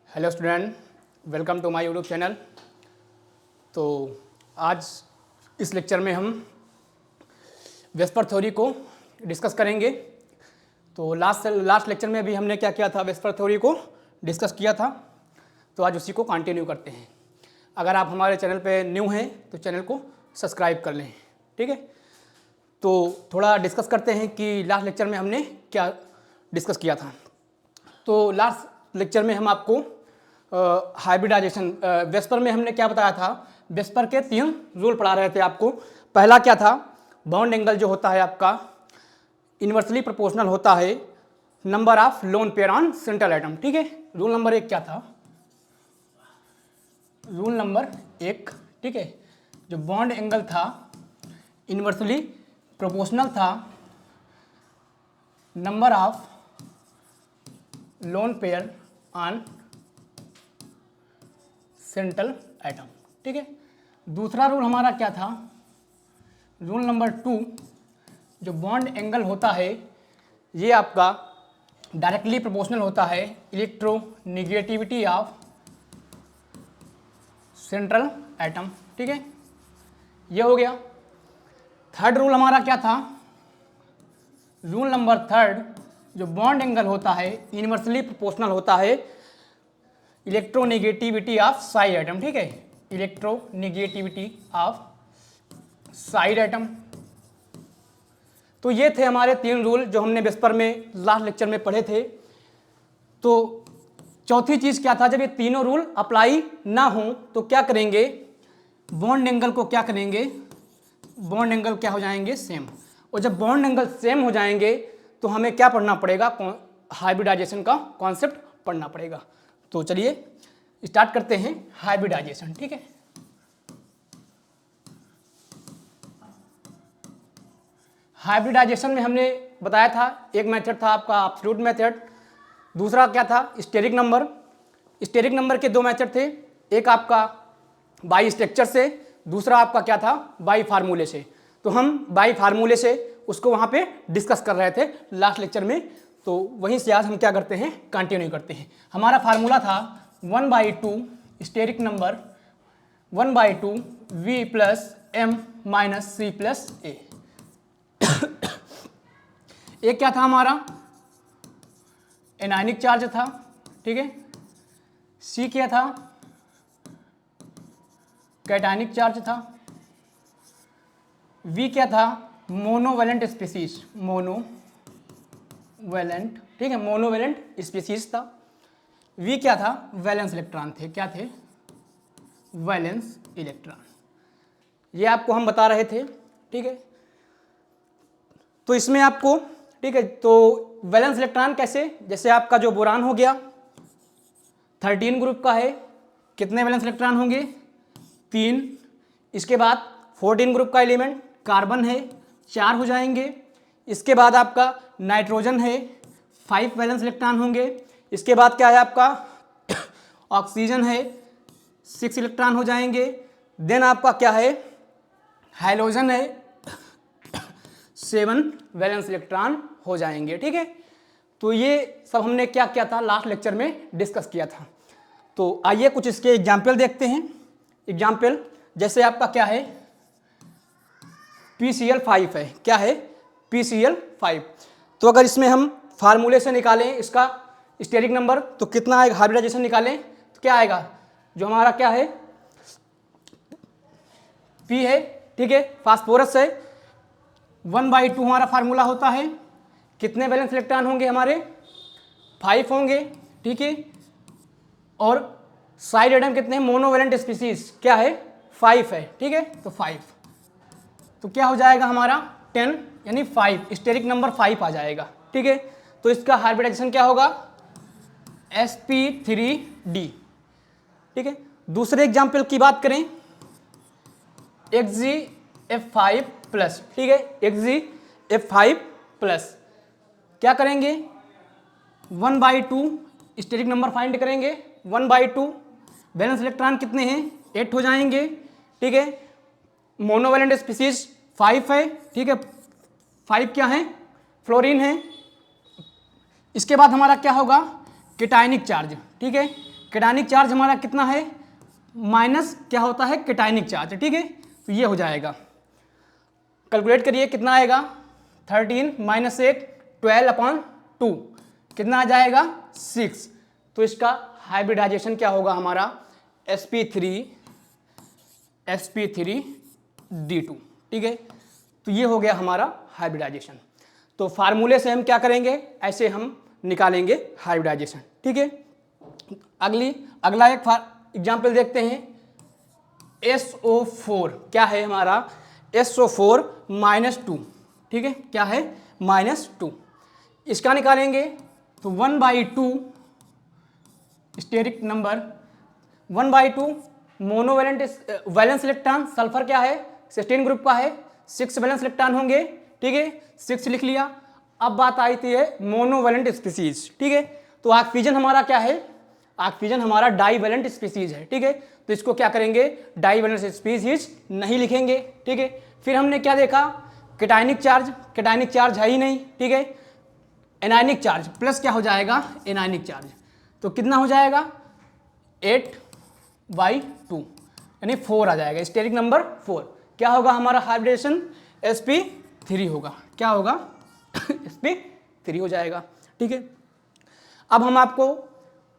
Hello student, welcome to my YouTube channel. तो आज इस लेक्चर में हम वेस्पर थ्योरी को डिस्कस करेंगे। तो लास्ट लेक्चर में भी हमने क्या किया था, वेस्पर थ्योरी को डिस्कस किया था। तो आज उसी को कंटिन्यू करते हैं। अगर आप हमारे चैनल पे न्यू हैं तो चैनल को सब्सक्राइब कर लें, ठीक है। तो थोड़ा डिस्कस करते हैं कि लास्ट लेक्चर में हमने क्या डिस्कस किया था। तो लास्ट लेक्चर में हम आपको हाइब्रिडाइजेशन वेस्पर में हमने क्या बताया था, वेस्पर के 3 रूल पढ़ा रहे थे आपको। पहला क्या था, बॉन्ड एंगल जो होता है आपका इन्वर्सली प्रोपोर्शनल होता है number of lone pair on central atom, ठीक है। रूल नंबर 1 क्या था, रूल नंबर 1, ठीक है। जो बॉन्ड एंगल था इन्वर्सली प्रोपोर्शनल था number of lone pair on central atom, ठीक है। दूसरा रूल हमारा क्या था, रूल नंबर 2, जो बॉन्ड एंगल होता है ये आपका डायरेक्टली प्रोपोर्शनल होता है इलेक्ट्रोनेगेटिविटी ऑफ सेंट्रल एटम, ठीक है। ये हो गया। थर्ड रूल हमारा क्या था, रूल नंबर 3, जो बॉन्ड एंगल होता है इनवर्सली प्रोपोर्शनल होता है इलेक्ट्रोनेगेटिविटी ऑफ साइड एटम, ठीक है। Electronegativity of side atom. तो ये थे हमारे 3 रूल जो हमने वेस्पर में लास्ट लेक्चर में पढ़े थे। तो चौथी चीज़ क्या था, जब ये तीनों रूल अप्लाई ना हो तो क्या करेंगे, बॉन्ड एंगल को क्या करेंगे, बॉन्ड एंगल क्या हो जाएंगे, सेम। और जब बॉन्ड एंगल सेम हो जाएंगे तो हमें क्या पढ़ना पड़ेगा, हाइब्रिडाइजेशन का कॉन्सेप्ट पढ़ना पड़ेगा। तो चलिए स्टार्ट करते हैं हाइब्रिडाइजेशन, ठीक है। हाइब्रिडाइजेशन में हमने बताया था एक मेथड था आपका एब्सोल्यूट मेथड, दूसरा क्या था स्टेरिक नंबर। स्टेरिक नंबर के 2 मेथड थे, एक आपका बाई स्ट्रक्चर से, दूसरा आपका क्या था बाई फार्मूले से। तो हम बाई फार्मूले से उसको वहाँ पे डिस्कस कर रहे थे लास्ट लेक्चर में। तो वहीं से आज हम क्या करते हैं, कंटिन्यू करते हैं। हमारा फार्मूला था 1/2 steric number 1/2 V plus M minus C plus A। एक क्या था हमारा एनायनिक चार्ज था, ठीक है। C क्या था, कैटायनिक चार्ज था। V क्या था, मोनोवेलेंट स्पीसीज, मोनोवेलेंट, ठीक है, मोनोवेलेंट स्पीसीज था। V क्या था, वैलेंस इलेक्ट्रॉन थे, क्या थे, वैलेंस इलेक्ट्रॉन। ये आपको हम बता रहे थे, ठीक है। तो इसमें आपको, ठीक है, तो वैलेंस इलेक्ट्रॉन कैसे, जैसे आपका जो बोरान हो गया 13 ग्रुप का है, कितने वैलेंस इलेक्ट्रॉन होंगे, 3। इसके बाद 14 ग्रुप का एलिमेंट कार्बन है, 4 हो जाएंगे। इसके बाद आपका नाइट्रोजन है, 5 वैलेंस इलेक्ट्रॉन होंगे। इसके बाद क्या है आपका ऑक्सीजन है, 6 इलेक्ट्रॉन हो जाएंगे। देन आपका क्या है हाइड्रोजन है, 7 वैलेंस इलेक्ट्रॉन हो जाएंगे, ठीक है। तो ये सब हमने क्या किया था, लास्ट लेक्चर में डिस्कस किया था। तो आइए कुछ इसके एग्जाम्पल देखते हैं। एग्जाम्पल जैसे आपका क्या है PCl5 है, क्या है PCl5। तो अगर इसमें हम फार्मूले से निकालें इसका स्टेरिक नंबर तो कितना आएगा, हाइब्रिडाइजेशन निकालें तो क्या आएगा, जो हमारा क्या है P है, ठीक है, फास्फोरस है। 1/2 हमारा फार्मूला होता है, कितने वैलेंस इलेक्ट्रॉन होंगे हमारे, 5 होंगे, ठीक है। और साइड एटम कितने हैं, मोनोवेलेंट स्पीसीज क्या है 5 है, ठीक है। तो 5 तो क्या हो जाएगा हमारा 10 यानी 5, स्टेरिक नंबर 5 आ जाएगा, ठीक है। तो इसका हाइब्रिडाइजेशन क्या होगा sp3d, ठीक है। दूसरे एग्जाम्पल की बात करें XgF5 प्लस, ठीक है, XgF5 प्लस क्या करेंगे 1/2 स्टेरिक नंबर फाइंड करेंगे। 1/2 वैलेंस इलेक्ट्रॉन कितने हैं, 8 हो जाएंगे, ठीक है। मोनोवेलेंट स्पीसीज 5 है, ठीक है, 5 क्या है फ्लोरीन है। इसके बाद हमारा क्या होगा केटायनिक चार्ज, ठीक है। कैटायनिक चार्ज हमारा कितना है, माइनस क्या होता है, कैटायनिक चार्ज, ठीक है। तो ये हो जाएगा, कैलकुलेट करिए कितना आएगा, 13 माइनस 1 12/2 कितना आ जाएगा, 6। तो इसका हाइब्रिडाइजेशन क्या होगा हमारा, sp3d2, ठीक है। तो ये हो गया हमारा हाइब्रिडाइजेशन। तो फार्मूले से हम क्या करेंगे, ऐसे हम निकालेंगे हाइब्रिडाइजेशन, ठीक है। अगला एक एग्जाम्पल देखते हैं, SO4 क्या है हमारा, SO4 -2, ठीक है, क्या है, -2। इसका निकालेंगे तो 1/2 steric number, 1/2 monovalent valence electron, sulphur क्या है, सिस्टीन ग्रुप का है, 6 वैलेंस इलेक्ट्रॉन होंगे, ठीक है, 6 लिख लिया। अब बात आई थी मोनोवैलेंट स्पीसीज, ठीक है। तो ऑक्सीजन हमारा क्या है, ऑक्सीजन हमारा डाईवैलेंट स्पीसीज है, ठीक है। तो इसको क्या करेंगे, डाईवैलेंट स्पीसीज नहीं लिखेंगे, ठीक है। फिर हमने क्या देखा, कैटायनिक चार्ज है ही नहीं, ठीक है। एनायनिक चार्ज प्लस क्या हो जाएगा, एनायनिक चार्ज, तो कितना हो जाएगा 8/2 यानी 4 आ जाएगा, स्टेरिक नंबर 4। क्या होगा हमारा हाइब्रिडेशन, sp3 होगा, क्या होगा sp3 हो जाएगा, ठीक है। अब हम आपको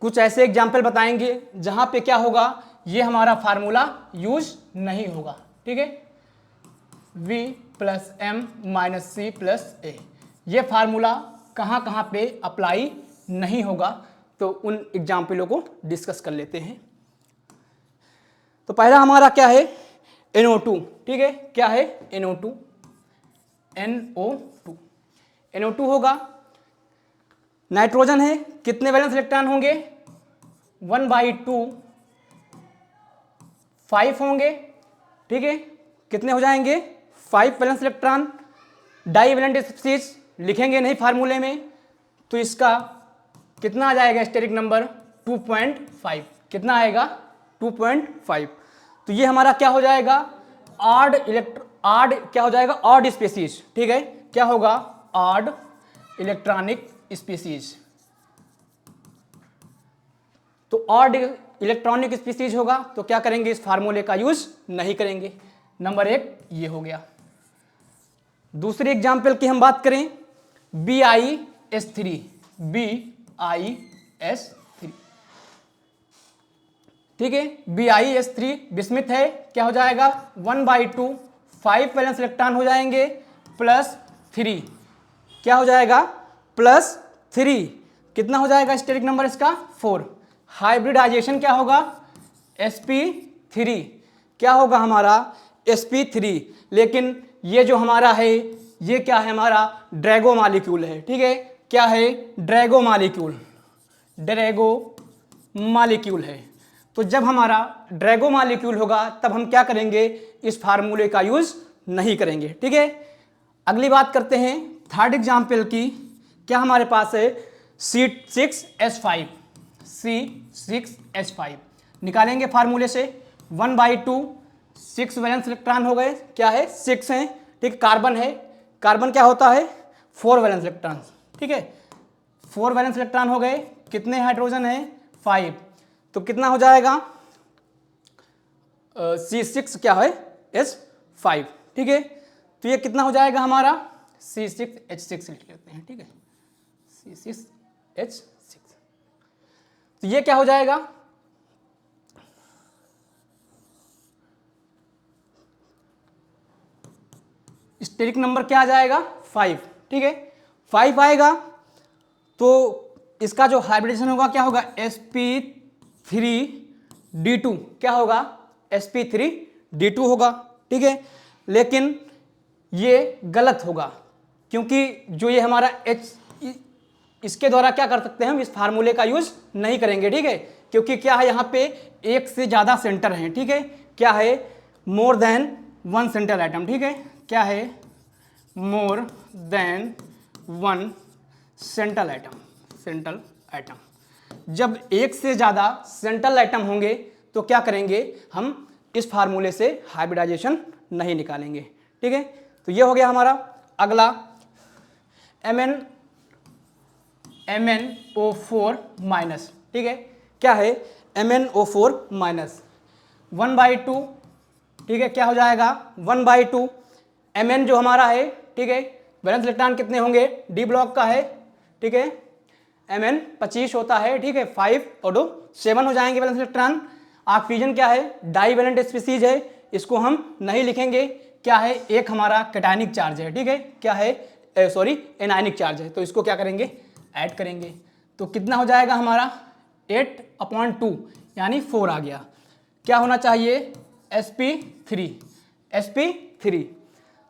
कुछ ऐसे एग्जाम्पल बताएंगे जहां पे क्या होगा, ये हमारा फार्मूला यूज नहीं होगा, ठीक है। v + m - c + a, ये फार्मूला कहाँ कहाँ पे अप्लाई नहीं होगा, तो उन एग्जाम्पलों को डिस्कस कर लेते हैं। तो पहला हमारा क्या है, NO2, ठीक है, क्या है, NO2 होगा, नाइट्रोजन है, कितने वैलेंस इलेक्ट्रॉन होंगे, 1/2 5 होंगे, ठीक है, कितने हो जाएंगे, 5 वैलेंस इलेक्ट्रॉन, डाईवैलेंट स्पीसीज लिखेंगे नहीं फार्मूले में, तो इसका कितना आ जाएगा, स्टेरिक नंबर 2.5, कितना आएगा, 2.5। तो ये हमारा क्या हो जाएगा, ऑड क्या हो जाएगा, ऑड स्पीसीज, ठीक है, क्या होगा, ऑड इलेक्ट्रॉनिक स्पीसीज। तो ऑड इलेक्ट्रॉनिक स्पीसीज होगा, तो क्या करेंगे, इस फार्मूले का यूज नहीं करेंगे। नंबर 1 ये हो गया। दूसरी एग्जाम्पल की हम बात करें, BiS3, ठीक है, BiS3 बिस्मिथ है, क्या हो जाएगा, 1/2 5 वैलेंस इलेक्ट्रॉन हो जाएंगे, +3 क्या हो जाएगा, +3 कितना हो जाएगा, स्टेरिक नंबर इसका 4। हाइब्रिडाइजेशन क्या होगा, sp3, क्या होगा हमारा, sp3। लेकिन ये जो हमारा है, ये क्या है, हमारा ड्रैगो मॉलिक्यूल है, ठीक है, क्या है, ड्रैगो मॉलिक्यूल है। तो जब हमारा ड्रैगो मॉलिक्यूल होगा, तब हम क्या करेंगे, इस फार्मूले का यूज नहीं करेंगे, ठीक है। अगली बात करते हैं थर्ड एग्जाम्पल की, क्या हमारे पास है, C6H5 निकालेंगे फार्मूले से, 1/2 6 वैलेंस इलेक्ट्रॉन हो गए, क्या है, 6 हैं, ठीक, कार्बन है, कार्बन क्या होता है, 4 वैलेंस इलेक्ट्रॉन, ठीक है, 4 वैलेंस इलेक्ट्रॉन हो गए, कितने हाइड्रोजन है, 5, तो कितना हो जाएगा, C6 क्या है, H5, ठीक है। तो ये कितना हो जाएगा हमारा, C6H6 लिख लेते हैं, ठीक है, C6H6। तो ये क्या हो जाएगा, स्टेरिक नंबर क्या आ जाएगा, 5, ठीक है, 5 आएगा। तो इसका जो हाइब्रिडेशन होगा क्या होगा, sp3d2, क्या होगा, sp3d2 होगा, ठीक है। लेकिन ये गलत होगा, क्योंकि जो ये हमारा H, इसके द्वारा क्या कर सकते हैं हम, इस फार्मूले का यूज नहीं करेंगे, ठीक है, क्योंकि क्या है, यहाँ पे एक से ज़्यादा सेंटर हैं, ठीक है, क्या है, मोर देन 1 सेंट्रल एटम, ठीक है, क्या है, मोर देन 1 सेंट्रल एटम। जब एक से ज़्यादा सेंट्रल एटम होंगे, तो क्या करेंगे, हम इस फार्मूले से हाइब्रिडाइजेशन नहीं निकालेंगे, ठीक है। तो ये हो गया हमारा। अगला MnO4-, ठीक है, क्या है, MnO4 माइनस 1/2, ठीक है, क्या हो जाएगा 1/2 Mn जो हमारा है, ठीक है, वैलेंस इलेक्ट्रॉन कितने होंगे, डी ब्लॉक का है, ठीक है, Mn 25 होता है, ठीक है, 5 और 2 7 हो जाएंगे वैलेंस इलेक्ट्रॉन। ऑक्सीजन क्या है, डाईवैलेंट स्पीसीज है, इसको हम नहीं लिखेंगे, क्या है, एक हमारा कैटायनिक चार्ज है, ठीक है, क्या है, सॉरी एनायनिक चार्ज है, तो इसको क्या करेंगे, ऐड करेंगे, तो कितना हो जाएगा हमारा 8/2 यानी 4 आ गया। क्या होना चाहिए, sp3,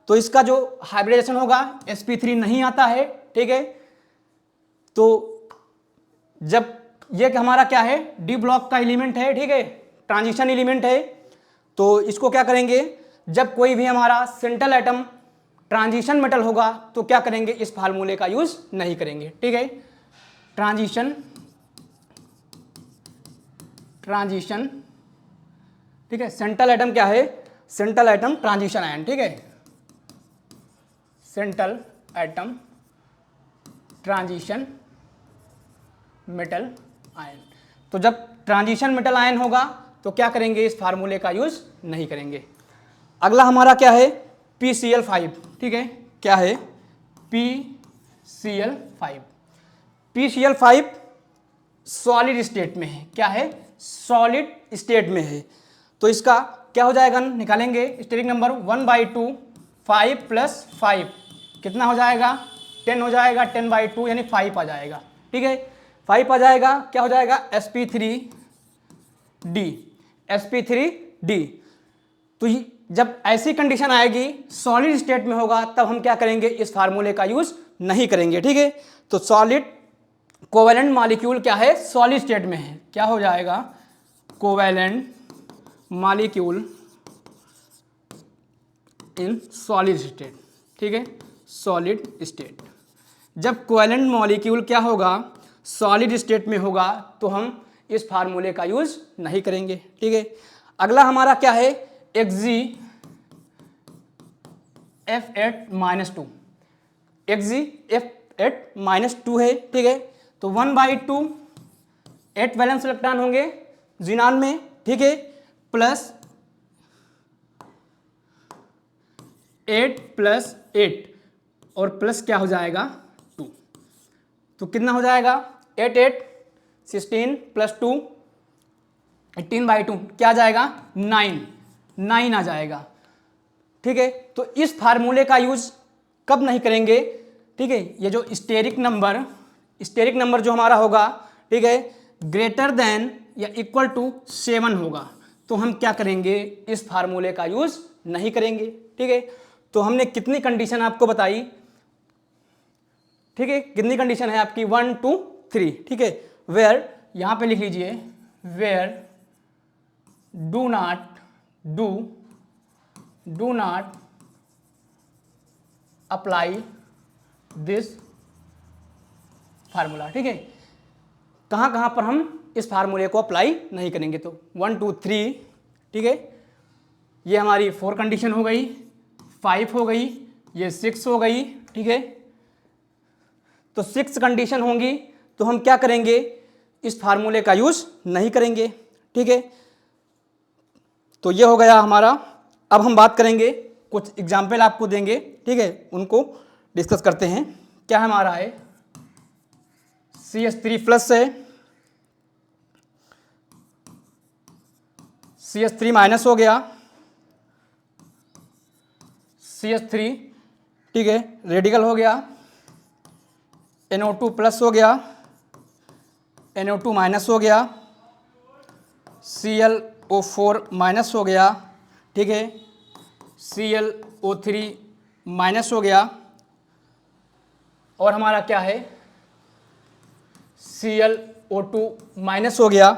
तो इसका जो हाइब्रिडेशन होगा sp3 नहीं आता है, ठीक है, तो जब ये हमारा क्या है, डी ब्लॉक का एलिमेंट है, ठीक है, ट्रांजिशन एलिमेंट है, तो इसको क्या करेंगे, जब कोई भी हमारा सेंट्रल एटम ट्रांजिशन मेटल होगा तो क्या करेंगे, इस फार्मूले का यूज नहीं करेंगे, ठीक है, ट्रांजिशन, ठीक है, सेंट्रल एटम क्या है, सेंट्रल एटम ट्रांजिशन आयन, ठीक है, central atom transition metal ion, तो जब ट्रांजिशन मेटल आयन होगा तो क्या करेंगे, इस फार्मूले का यूज नहीं करेंगे। अगला हमारा क्या है, PCl5, ठीक है, क्या है, PCl5 सॉलिड स्टेट में है, क्या है, सॉलिड स्टेट में है, तो इसका क्या हो जाएगा, निकालेंगे स्टेरिक नंबर 1/2 5 + 5 कितना हो जाएगा, 10 हो जाएगा, 10/2 यानी 5 आ जाएगा, ठीक है, 5 आ जाएगा, क्या हो जाएगा, sp3d। तो जब ऐसी कंडीशन आएगी सॉलिड स्टेट में होगा तब हम क्या करेंगे, इस फार्मूले का यूज नहीं करेंगे, ठीक है, तो सॉलिड कोवैलेंट मॉलिक्यूल क्या है, सॉलिड स्टेट में है, क्या हो जाएगा, covalent molecule in solid state, ठीक है, सॉलिड स्टेट, जब कोवैलेंट मॉलिक्यूल क्या होगा, सॉलिड स्टेट में होगा तो हम इस फार्मूले का यूज नहीं करेंगे, ठीक है। अगला हमारा क्या है, Xgf8-2, Xgf8-2 है, ठीक है, तो 1/2 8 वैलेंस इलेक्ट्रॉन होंगे जिनान में, ठीक है, प्लस 8 + 8 और प्लस क्या हो जाएगा 2, तो कितना हो जाएगा 8 8 16 + 2 18/2 क्या आ जाएगा 9 आ जाएगा, ठीक है। तो इस फार्मूले का यूज कब नहीं करेंगे, ठीक है, ये जो स्टेरिक नंबर जो हमारा होगा, ठीक है, ग्रेटर देन या इक्वल टू 7 होगा तो हम क्या करेंगे, इस फार्मूले का यूज नहीं करेंगे, ठीक है। तो हमने कितनी कंडीशन आपको बताई, ठीक है, कितनी कंडीशन है आपकी 1 2 3, ठीक है, वेयर यहां पे लिख लीजिए, where do not apply this formula, ठीक है, कहां कहां पर हम इस फार्मूले को अप्लाई नहीं करेंगे, तो 1 2 3, ठीक है, ये हमारी 4 कंडीशन हो गई, 5 हो गई, ये 6 हो गई, ठीक है, तो 6 कंडीशन होंगी तो हम क्या करेंगे, इस फार्मूले का यूज नहीं करेंगे, ठीक है। तो ये हो गया हमारा। अब हम बात करेंगे, कुछ एग्जाम्पल आपको देंगे, ठीक है, उनको डिस्कस करते हैं। क्या हमारा है, CH3+ है, CH3- हो गया, CH3, ठीक है, रेडिकल हो गया, NO2+ हो गया, NO2- हो गया, ClO4- हो गया, ठीक है, ClO3- हो गया, और हमारा क्या है, ClO2- हो गया,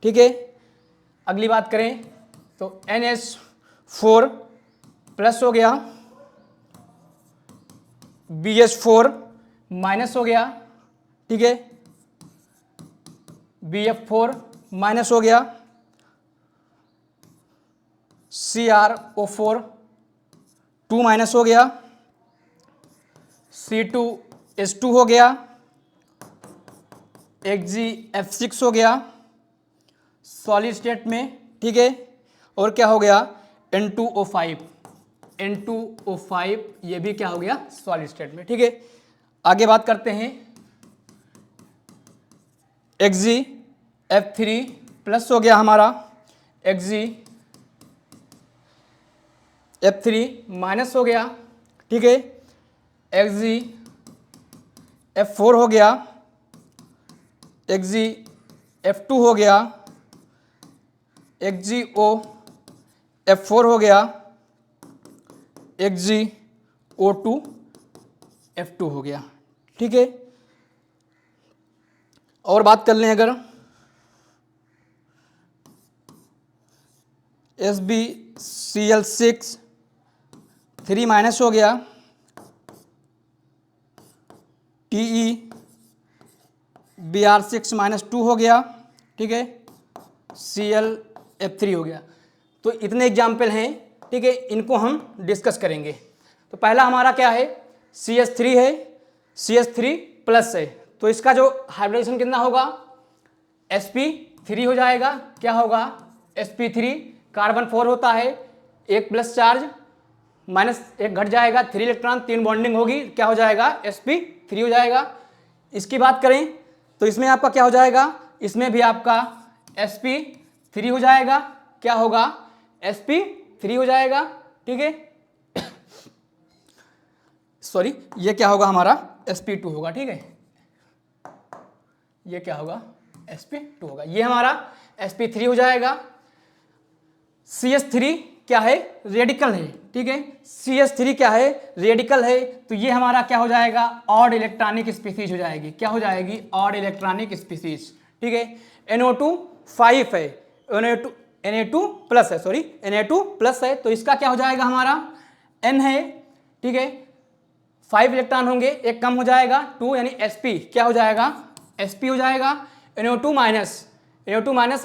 ठीक है। अगली बात करें तो NH4+ हो गया, BH4- हो गया, ठीक है, BF4- हो गया, CrO4 2- हो गया, C2H2 हो गया, Xgf6 हो गया, सॉलिड स्टेट में, ठीक है। और क्या हो गया, N2O5, N2O5 ये भी क्या हो गया, सॉलिड स्टेट में, ठीक है। आगे बात करते हैं, XgF3 प्लस हो गया हमारा, XgF3 माइनस हो गया, ठीक है। XgF4 हो गया, XgF2 हो गया, XgOF4 हो गया, XgO2F2 हो गया, ठीक है। और बात कर लें अगर SbCl6 3 माइनस हो गया, TeBr6 माइनस 2 हो गया, ठीक है। ClF3 हो गया। तो इतने एग्जाम्पल हैं, ठीक है, इनको हम डिस्कस करेंगे। तो पहला हमारा क्या है, CH3 है, CH3 प्लस है, तो इसका जो हाइब्रिडेशन कितना होगा, sp3 हो जाएगा। क्या होगा, sp3, कार्बन 4 होता है, एक प्लस चार्ज माइनस एक घट जाएगा, 3 इलेक्ट्रॉन, 3 बॉन्डिंग होगी, क्या हो जाएगा, sp3 हो जाएगा। इसकी बात करें तो इसमें आपका क्या हो जाएगा, इसमें भी आपका sp3 हो जाएगा। क्या होगा, sp3 हो जाएगा, ठीक है। सॉरी, ये क्या होगा हमारा, sp2 होगा, ठीक है। ये क्या होगा, sp2 होगा, ये हमारा sp3 हो जाएगा। CH3 क्या है, रेडिकल है, ठीक है। CH3 क्या है, रेडिकल है, तो ये हमारा क्या हो जाएगा, ऑड इलेक्ट्रॉनिक स्पीसीज हो जाएगी। क्या हो जाएगी, ऑड इलेक्ट्रॉनिक स्पीसीज, ठीक है। NO2 5 है, Na2 प्लस है, सॉरी Na2 प्लस है, तो इसका क्या हो जाएगा हमारा, N है, ठीक है। 5 इलेक्ट्रॉन होंगे, एक कम हो जाएगा 2, यानी sp क्या हो जाएगा, sp हो जाएगा। NO2 माइनस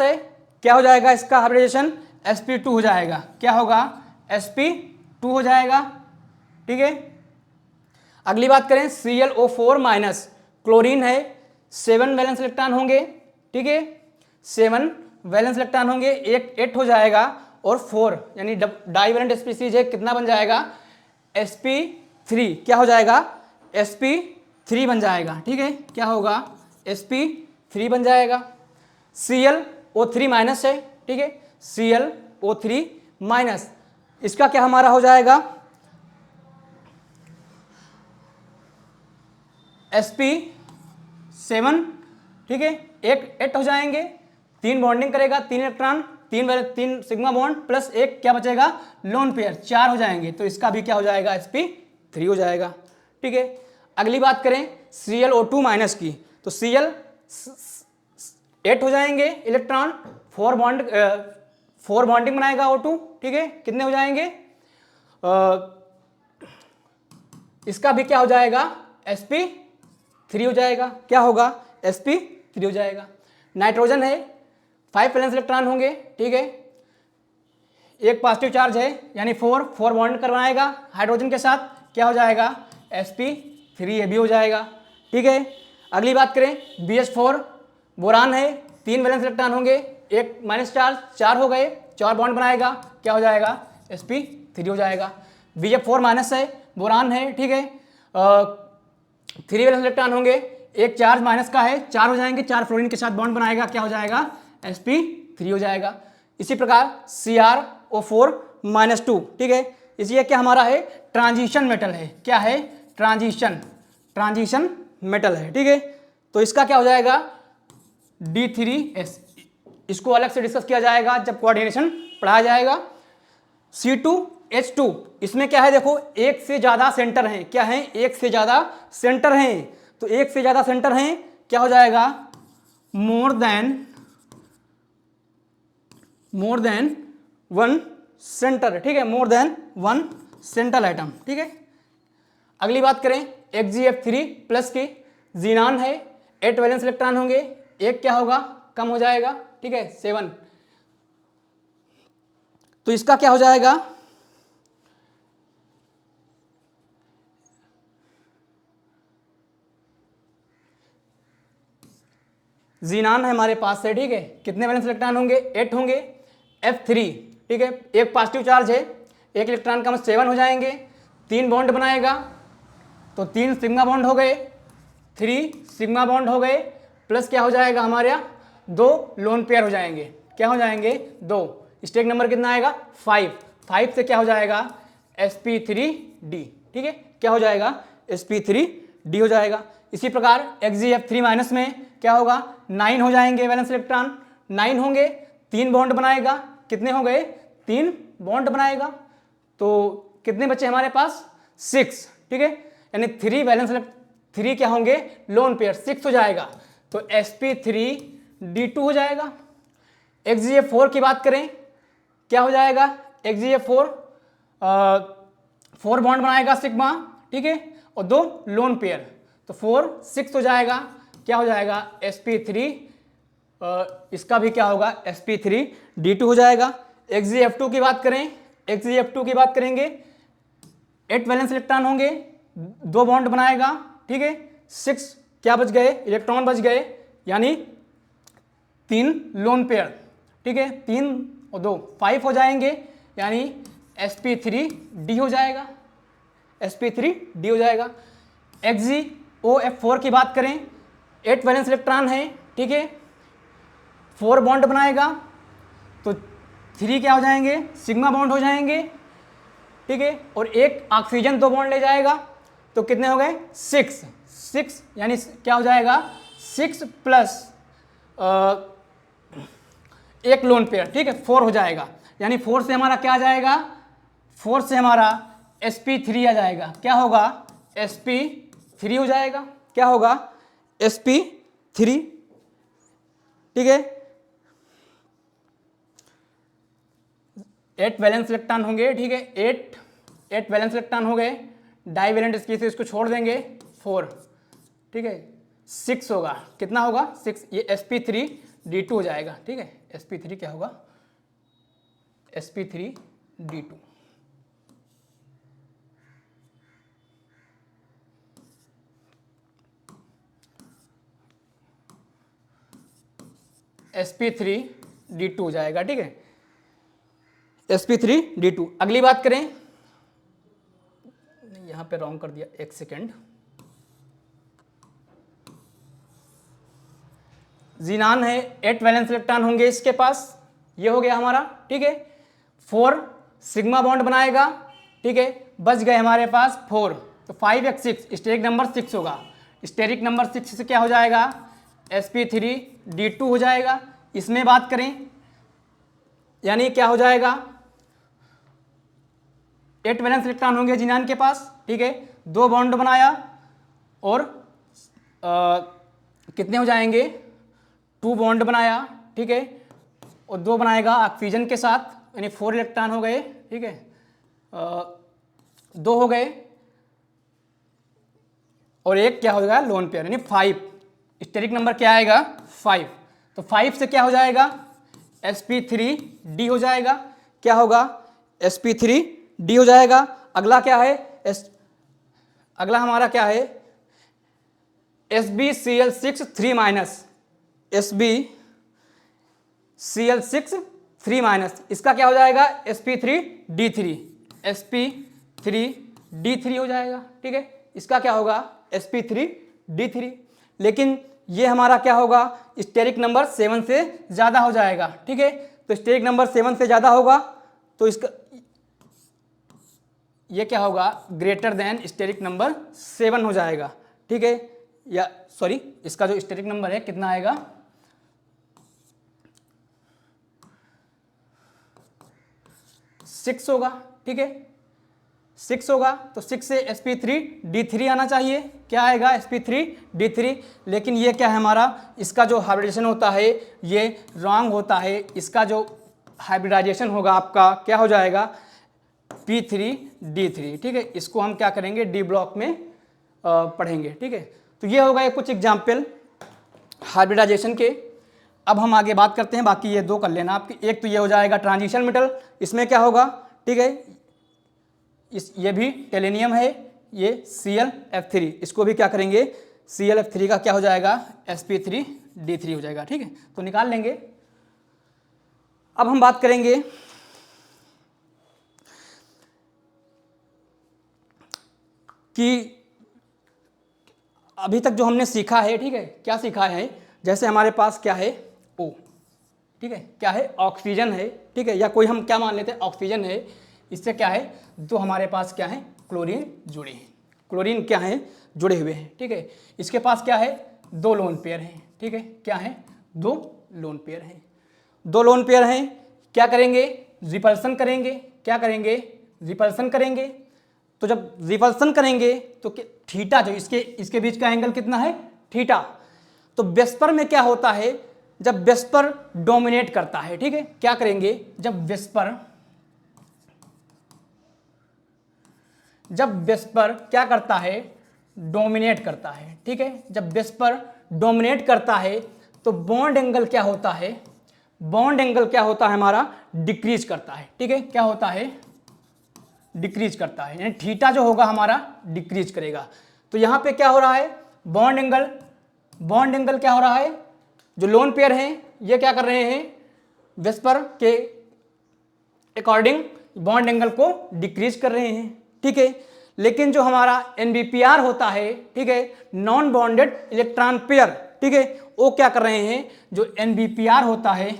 है, क्या हो जाएगा इसका हाइब्रिडेशन, sp2 हो जाएगा। क्या होगा, sp2 हो जाएगा, ठीक है। अगली बात करें, ClO4 माइनस, क्लोरीन है, 7 वैलेंस इलेक्ट्रॉन होंगे, ठीक है। 7 वैलेंस इलेक्ट्रॉन होंगे, एक 8 हो जाएगा, और 4 यानी डाइवैलेंट स्पीसीज है, कितना बन जाएगा, sp3 क्या हो जाएगा, sp3 बन जाएगा, ठीक है। क्या होगा, sp3 बन जाएगा। ClO3 माइनस है, ठीक है, ClO3 माइनस, इसका क्या हमारा हो जाएगा, sp7, ठीक है। एक 8 हो जाएंगे, 3 बॉन्डिंग करेगा, 3 इलेक्ट्रॉन, 3 सिग्मा बॉन्ड प्लस एक क्या बचेगा, लोन पेयर, 4 हो जाएंगे, तो इसका भी क्या हो जाएगा, sp3 हो जाएगा, ठीक है। अगली बात करें ClO2 माइनस की, तो Cl 8 हो जाएंगे इलेक्ट्रॉन, 4 बॉन्डिंग बनाएगा O2, ठीक है। कितने हो जाएंगे, इसका भी क्या हो जाएगा, sp3 हो जाएगा। क्या होगा, sp3 हो जाएगा। नाइट्रोजन है, 5 वैलेंस इलेक्ट्रॉन होंगे, ठीक है। एक पॉजिटिव चार्ज है, यानी 4 बॉन्ड करवाएगा हाइड्रोजन के साथ, क्या हो जाएगा, sp3 ये भी हो जाएगा, ठीक है। अगली बात करें, BH4 बोरान है, 3 वैलेंस इलेक्ट्रॉन होंगे, एक माइनस चार्ज, 4 हो गए, 4 बॉन्ड बनाएगा, क्या हो जाएगा, sp3 हो जाएगा। BF4 माइनस है, बोरान है, ठीक है। 3 वैलेंस इलेक्ट्रॉन होंगे, एक चार्ज माइनस का है, 4 हो जाएंगे, 4 फ्लोरीन के साथ बॉन्ड बनाएगा, क्या हो जाएगा, sp3 हो जाएगा। इसी प्रकार CrO4 माइनस 2, ठीक है। इसलिए क्या हमारा है, ट्रांजिशन मेटल है। क्या है, ट्रांजिशन मेटल है, ठीक है। तो इसका क्या हो जाएगा, D3S, इसको अलग से डिस्कस किया जाएगा जब कोऑर्डिनेशन पढ़ाया जाएगा। C2H2, इसमें क्या है, देखो एक से ज्यादा सेंटर हैं, क्या है, एक से ज्यादा सेंटर हैं, तो एक से ज्यादा सेंटर हैं, क्या हो जाएगा, मोर देन 1 सेंटर, ठीक है, मोर देन 1 सेंट्रल एटम, ठीक है। अगली बात करें XgF3 प्लस की, जीनान है, 8 वैलेंस इलेक्ट्रॉन होंगे, एक क्या होगा, कम हो जाएगा, ठीक है, 7, तो इसका क्या हो जाएगा, जीनान है हमारे पास से, ठीक है, कितने वैलेंस इलेक्ट्रॉन होंगे, 8 होंगे। F3, ठीक है, एक पॉजिटिव चार्ज है, एक इलेक्ट्रॉन का 7 हो जाएंगे, 3 बॉन्ड बनाएगा, तो 3 सिग्मा बॉन्ड हो गए, 3 सिग्मा बॉन्ड हो गए, प्लस क्या हो जाएगा हमारे यहाँ 2 लोन पेयर हो जाएंगे, क्या हो जाएंगे 2। स्टेक नंबर कितना आएगा 5 से क्या हो जाएगा sp3d, ठीक है, क्या हो जाएगा sp3d हो जाएगा। इसी प्रकार xgf3 माइनस में क्या होगा 9 हो जाएंगे वैलेंस इलेक्ट्रॉन, 9 होंगे, 3 बॉन्ड बनाएगा, कितने हो गए 3 बॉन्ड बनाएगा, तो कितने बचे हमारे पास 6, ठीक है, यानी 3 वैलेंस 3 क्या होंगे लोन पेयर, 6 हो जाएगा, तो sp3d2 हो जाएगा। xgf4 की बात करें क्या हो जाएगा xgf4 4 बॉन्ड बनाएगा सिग्मा, ठीक है, और 2 लोन पेयर, तो 4 6 हो जाएगा, क्या हो जाएगा sp3 इसका भी क्या होगा sp3d2 हो जाएगा। xgf2 की बात करें, xgf2 की बात करेंगे 8 वैलेंस इलेक्ट्रॉन होंगे, 2 बॉन्ड बनाएगा, ठीक है, 6 क्या बच गए इलेक्ट्रॉन बच गए, यानी 3 लोन पेयर, ठीक है, 3 और 2 5 हो जाएंगे, यानी sp3d हो जाएगा, sp3d हो जाएगा। xgOF4 की बात करें 8 वैलेंस इलेक्ट्रॉन है, ठीक है, 4 बॉन्ड बनाएगा, तो 3 क्या हो जाएंगे सिग्मा बॉन्ड हो जाएंगे, ठीक है, और एक ऑक्सीजन 2 बॉन्ड ले जाएगा, तो कितने हो गए 6 यानी क्या हो जाएगा 6 प्लस एक लोन पेयर, ठीक है, 4 हो जाएगा, यानी 4 से हमारा क्या आ जाएगा 4 से हमारा sp3 आ जाएगा, क्या होगा sp3 हो जाएगा, क्या होगा sp3, ठीक है। 8 वैलेंस इलेक्ट्रॉन होंगे, ठीक है, 8 वैलेंस इलेक्ट्रॉन हो गए, डाइवैलेंट स्पीसीज इसको छोड़ देंगे 4, ठीक है, 6 होगा, कितना होगा 6, ये sp3d2 हो जाएगा, ठीक है, sp3 क्या होगा sp3d2, sp3d2 हो जाएगा, ठीक है, sp3d2। अगली बात करें, यहां पे रॉन्ग कर दिया, एक सेकेंड, जीनान है 8 वैलेंस इलेक्ट्रॉन होंगे इसके पास, ये हो गया हमारा, ठीक है, 4 सिग्मा बॉन्ड बनाएगा, ठीक है, बच गए हमारे पास 4, तो 5 या 6 स्टेरिक नंबर 6 होगा, स्टेरिक नंबर 6 से क्या हो जाएगा sp3d2 हो जाएगा। इसमें बात करें यानी क्या हो जाएगा 8 वैलेंस इलेक्ट्रॉन होंगे जीनान के पास, ठीक है, 2 बॉन्ड बनाया और कितने हो जाएंगे 2 बॉन्ड बनाया, ठीक है, और 2 बनाएगा ऑक्सीजन के साथ, यानी 4 इलेक्ट्रॉन हो गए, ठीक है, 2 हो गए और एक क्या हो जाएगा लोन पेयर, यानी 5, स्टेरिक नंबर क्या आएगा 5, तो 5 से क्या हो जाएगा sp3d हो जाएगा, क्या होगा sp3d हो जाएगा। अगला क्या है अगला हमारा क्या है sbcl6 3 माइनस, sbcl6 3 माइनस, इसका क्या हो जाएगा sp3d3, sp3d3 हो जाएगा, ठीक है, इसका क्या होगा sp3d3, लेकिन ये हमारा क्या होगा स्टेरिक नंबर 7 से ज़्यादा हो जाएगा, ठीक है, तो स्टेरिक नंबर 7 से ज़्यादा होगा तो इसका ये क्या होगा ग्रेटर देन स्टेरिक नंबर 7 हो जाएगा, ठीक है, या सॉरी इसका जो स्टेरिक नंबर है कितना आएगा 6 होगा, ठीक है, 6 होगा, तो 6 से sp3d3 आना चाहिए, क्या आएगा sp3d3, लेकिन ये क्या है हमारा इसका जो हाइब्रिडाइजेशन होता है ये रॉन्ग होता है, इसका जो हाइब्रिडाइजेशन होगा आपका क्या हो जाएगा p3d3, ठीक है, इसको हम क्या करेंगे डी ब्लॉक में पढ़ेंगे, ठीक है। तो ये होगा ये कुछ एग्जाम्पल हाइब्रिडाइजेशन के। अब हम आगे बात करते हैं, बाकी ये 2 कर लेना आपकी, एक तो ये हो जाएगा ट्रांजिशन मेटल, इसमें क्या होगा, ठीक है, ये भी टेलेनियम है, ये ClF3, इसको भी क्या करेंगे ClF3 का क्या हो जाएगा sp3 D3 हो जाएगा। ठीक है, तो निकाल लेंगे। अब हम बात करेंगे कि अभी तक जो हमने सीखा है, ठीक है, क्या सीखा है, जैसे हमारे पास क्या है O, ठीक है, क्या है ऑक्सीजन है, ठीक है, या कोई हम क्या मान लेते हैं ऑक्सीजन है, इससे क्या है तो हमारे पास क्या है क्लोरीन जुड़े हैं, क्लोरीन क्या है जुड़े हुए हैं। ठीक है, इसके पास क्या है 2 लोन पेयर हैं। ठीक है, क्या है 2 लोन पेयर हैं, 2 लोन पेयर हैं। क्या करेंगे रिपल्सन करेंगे, क्या करेंगे रिपल्सन करेंगे। तो जब रिपल्सन करेंगे तो थीटा जो इसके बीच का एंगल कितना है थीटा। तो वेस्पर में क्या होता है जब वेस्पर डोमिनेट करता है, ठीक है, क्या करेंगे जब वेस्पर क्या करता है डोमिनेट करता है। ठीक है, जब वेस्पर डोमिनेट करता है तो बॉन्ड एंगल क्या होता है, बॉन्ड एंगल क्या होता है हमारा डिक्रीज करता है। ठीक है, क्या होता है डिक्रीज करता है, यानी थीटा जो होगा हमारा डिक्रीज करेगा। तो यहां पे क्या हो रहा है बॉन्ड एंगल क्या हो रहा है, जो लोन पेयर हैं ये क्या कर रहे हैं वेस्पर के अकॉर्डिंग बॉन्ड एंगल को डिक्रीज कर रहे हैं। ठीक है, लेकिन जो हमारा NBPR होता है, ठीक है, नॉन बॉन्डेड इलेक्ट्रॉन पेयर, ठीक है, वो क्या कर रहे हैं जो NBPR होता है,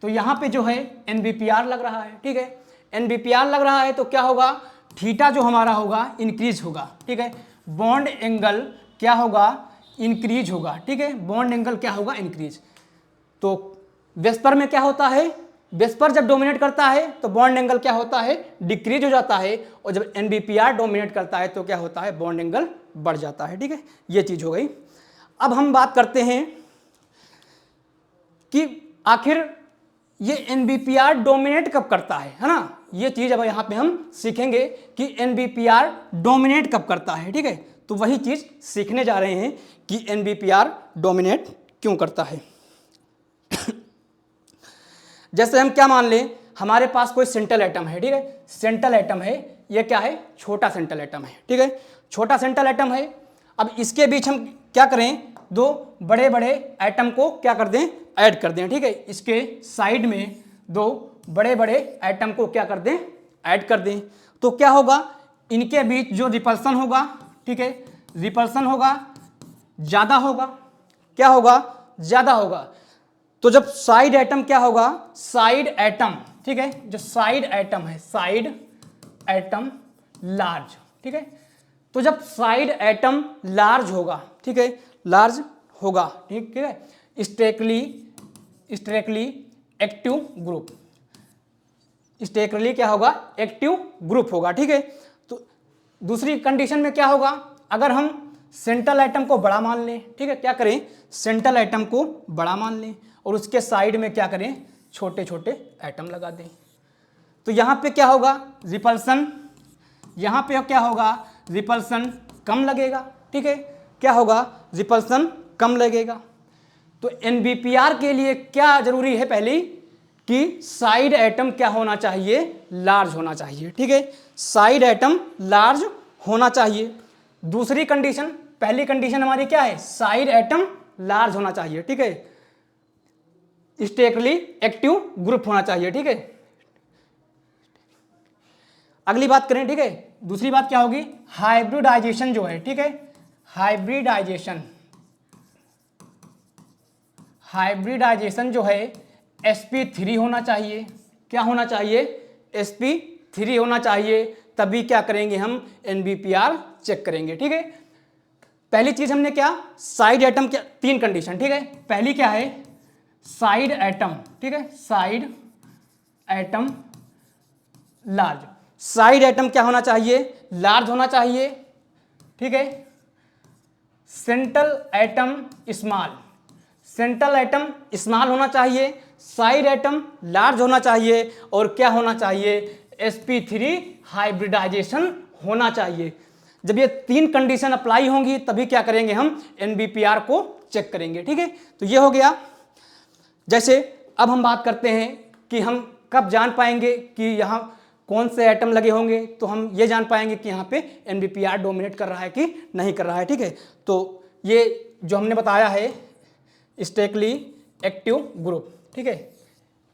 तो यहां पे जो है NBPR लग रहा है। ठीक है, NBPR लग रहा है तो क्या होगा थीटा जो हमारा होगा इंक्रीज होगा। ठीक है, बॉन्ड एंगल क्या होगा इंक्रीज होगा। ठीक है, बॉन्ड एंगल क्या होगा इंक्रीज। तो वेस्पर में क्या होता है, वेस्पर जब डोमिनेट करता है तो बॉन्ड एंगल क्या होता है डिक्रीज हो जाता है, और जब NBPR डोमिनेट करता है तो क्या होता है बॉन्ड एंगल बढ़ जाता है। ठीक है, ये चीज हो गई। अब हम बात करते हैं कि आखिर ये NBPR डोमिनेट कब करता है ना, ये चीज अब यहाँ पे हम सीखेंगे कि NBPR डोमिनेट कब करता है। ठीक है, तो वही चीज सीखने जा रहे हैं कि NBPR डोमिनेट क्यों करता है। जैसे हम क्या मान लें हमारे पास कोई सेंट्रल एटम है, ठीक है, सेंट्रल एटम है, ये क्या है छोटा सेंट्रल एटम है। ठीक है, छोटा सेंट्रल एटम है। अब इसके बीच हम क्या करें 2 बड़े बड़े एटम को क्या कर दें ऐड कर दें। ठीक है, इसके साइड में 2 बड़े बड़े एटम को क्या कर दें ऐड कर दें। तो क्या होगा इनके बीच जो रिपल्सन होगा, ठीक है, रिपल्सन होगा ज्यादा होगा, क्या होगा ज्यादा होगा। तो जब साइड एटम क्या होगा साइड एटम, ठीक है, जो साइड एटम है साइड एटम लार्ज। ठीक है, तो जब साइड एटम लार्ज होगा, ठीक है, लार्ज होगा, ठीक है, स्ट्रेकली एक्टिव ग्रुप, स्ट्रेकली क्या होगा एक्टिव ग्रुप होगा। ठीक है, तो दूसरी कंडीशन में क्या होगा अगर हम सेंट्रल एटम को बड़ा मान लें, ठीक है, क्या करें सेंट्रल एटम को बड़ा मान लें और उसके साइड में क्या करें छोटे छोटे एटम लगा दें, तो यहां पे क्या होगा रिपल्सन, यहां पे क्या होगा रिपल्सन कम लगेगा। ठीक है, क्या होगा रिपल्सन कम लगेगा। तो NBPR के लिए क्या जरूरी है पहली कि साइड एटम क्या होना चाहिए लार्ज होना चाहिए। ठीक है, साइड एटम लार्ज होना चाहिए। दूसरी कंडीशन, पहली कंडीशन हमारी क्या है साइड एटम लार्ज होना चाहिए। ठीक है, स्टेकली एक्टिव ग्रुप होना चाहिए। ठीक है, अगली बात करें, ठीक है, दूसरी बात क्या होगी हाइब्रिडाइजेशन जो है, ठीक है, हाइब्रिडाइजेशन जो है sp3 होना चाहिए, क्या होना चाहिए sp3 होना चाहिए, तभी क्या करेंगे हम NBPR चेक करेंगे। ठीक है, पहली चीज हमने क्या साइड एटम, क्या 3 कंडीशन, ठीक है, पहली क्या है साइड एटम, ठीक है, side atom large, side atom क्या होना चाहिए लार्ज होना चाहिए। ठीक है, central atom small, central atom small होना चाहिए, साइड एटम लार्ज होना चाहिए, और क्या होना चाहिए sp3 हाइब्रिडाइजेशन होना चाहिए। जब ये 3 कंडीशन अप्लाई होंगी तभी क्या करेंगे हम NBPR को चेक करेंगे। ठीक है, तो ये हो गया। जैसे अब हम बात करते हैं कि हम कब जान पाएंगे कि यहाँ कौन से एटम लगे होंगे, तो हम ये जान पाएंगे कि यहाँ पे NBPR डोमिनेट कर रहा है कि नहीं कर रहा है। ठीक है, तो ये जो हमने बताया है स्टेकली एक्टिव ग्रुप, ठीक है,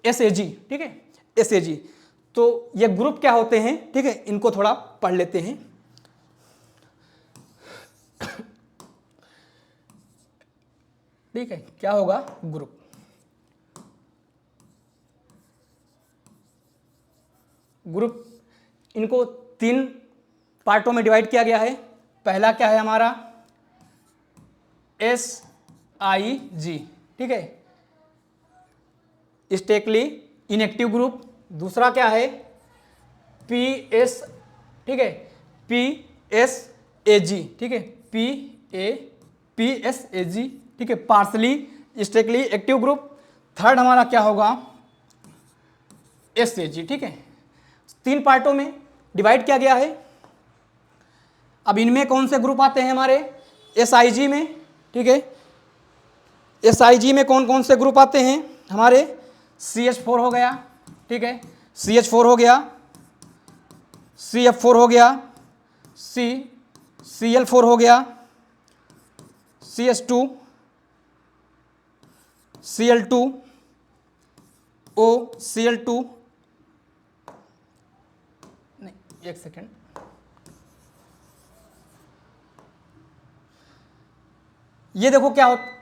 SAG, ठीक है, SAG। तो ये ग्रुप क्या होते हैं, ठीक है, इनको थोड़ा पढ़ लेते हैं। ठीक है, क्या होगा ग्रुप? ग्रुप इनको 3 पार्टों में डिवाइड किया गया है। पहला क्या है हमारा SIG, ठीक है, स्टेकली इनएक्टिव ग्रुप। दूसरा क्या है PS, ठीक है, PSAG, ठीक है, PSAG, ठीक है, पार्सली स्टेकली एक्टिव ग्रुप। थर्ड हमारा क्या होगा SAG, ठीक है। 3 पार्टों में डिवाइड किया गया है। अब इनमें कौन से ग्रुप आते हैं हमारे SIG में, ठीक है, SIG में कौन कौन से ग्रुप आते हैं हमारे? CH4 हो गया, ठीक है, CH4 हो गया, CF4 हो गया, CL4 हो गया, CS2, CL2, OCl2, नहीं, एक सेकेंड, ये देखो क्या होता,